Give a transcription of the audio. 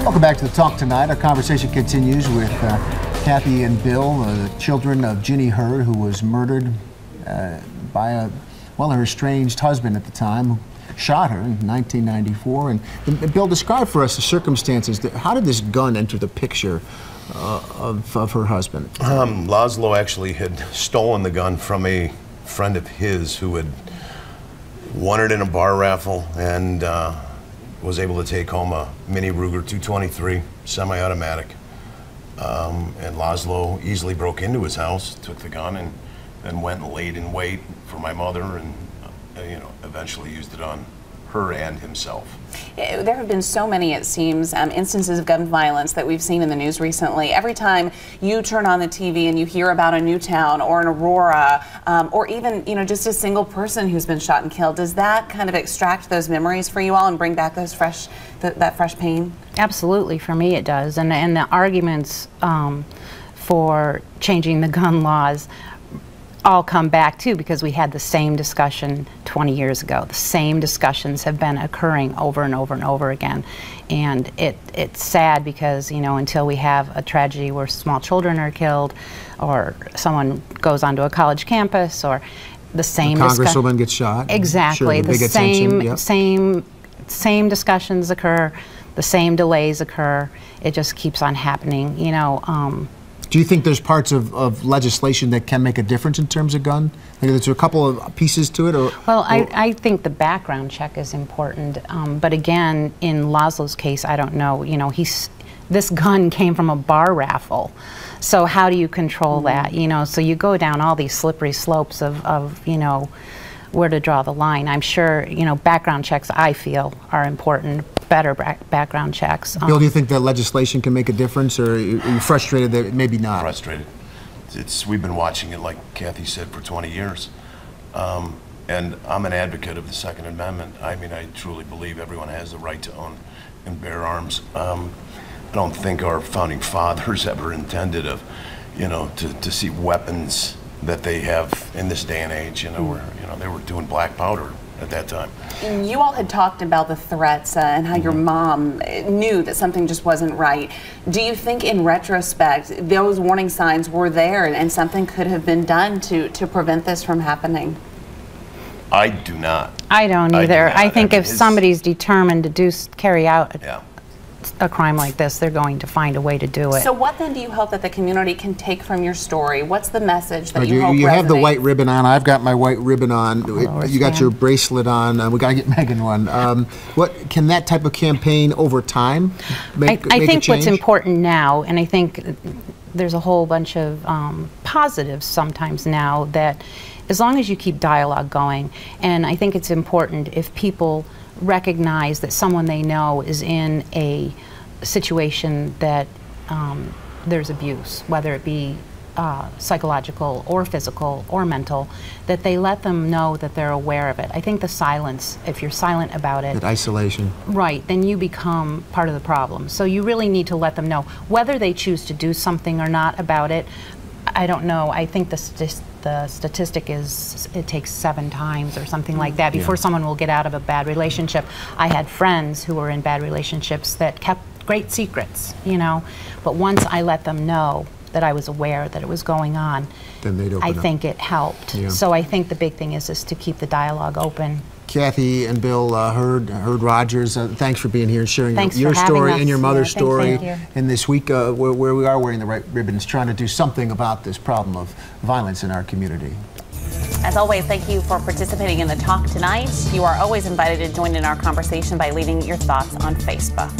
Welcome back to the Talk Tonight. Our conversation continues with Kathy and Bill, the children of Ginny Hurd, who was murdered by her estranged husband at the time, who shot her in 1994. And Bill, describe for us the circumstances. How did this gun enter the picture of her husband? Laszlo actually had stolen the gun from a friend of his who had won it in a bar raffle and was able to take home a Mini Ruger 223 semi-automatic. And Laszlo easily broke into his house, took the gun, and went and laid in wait for my mother, and eventually used it on her and himself. There have been so many, it seems, instances of gun violence that we've seen in the news recently. Every time you turn on the TV and you hear about a Newtown or an Aurora, or even just a single person who's been shot and killed, does that kind of extract those memories for you all and bring back those that fresh pain? Absolutely, for me it does. And the arguments for changing the gun laws all come back too, because we had the same discussion 20 years ago. The same discussions have been occurring over and over and over again, and it's sad because until we have a tragedy where small children are killed, or someone goes onto a college campus, or the same congresswoman gets shot. Exactly, sure, same discussions occur, the same delays occur. It just keeps on happening. Do you think there's parts of legislation that can make a difference in terms of gun? There's a couple of pieces to it? Well, I think the background check is important. But again, in Laszlo's case, I don't know. This gun came from a bar raffle. So how do you control that? So you go down all these slippery slopes of where to draw the line. I'm sure, background checks, I feel, are important, better background checks. Bill, do you think that legislation can make a difference, or are you frustrated that maybe not? Frustrated. We've been watching it, like Kathy said, for 20 years. And I'm an advocate of the Second Amendment. I mean, I truly believe everyone has the right to own and bear arms. I don't think our founding fathers ever intended to see weapons that they have in this day and age, where they were doing black powder at that time. You all had talked about the threats and how your mom knew that something just wasn't right. Do you think, in retrospect, those warning signs were there and something could have been done to prevent this from happening? I do not. I don't either. I think if somebody's determined to carry out a crime like this, they're going to find a way to do it. So what then do you hope that the community can take from your story? What's the message that you hope You have the resonates? white ribbon on. I've got my white ribbon on. You got your bracelet on. We got to get Megan one. What can that type of campaign over time make I think a change? what's important now, and I think there's a whole bunch of positives sometimes now, that as long as you keep dialogue going, and I think it's important if people recognize that someone they know is in a situation that there's abuse, whether it be psychological or physical or mental, that they let them know that they're aware of it. I think the silence, if you're silent about it, that isolation, right, then you become part of the problem. So you really need to let them know whether they choose to do something or not about it. I don't know. I think the statistic is it takes 7 times or something like that before someone will get out of a bad relationship. I had friends who were in bad relationships that kept great secrets, but once I let them know that I was aware that it was going on, then they'd open I up. think it helped. Yeah. So I think the big thing is to keep the dialogue open. Kathy and Bill Hurd Rogers, thanks for being here and sharing your for story having and your us. mother's story. Thank you. And this week, where we are wearing the right ribbons, trying to do something about this problem of violence in our community. As always, thank you for participating in the Talk Tonight. You are always invited to join in our conversation by leaving your thoughts on Facebook.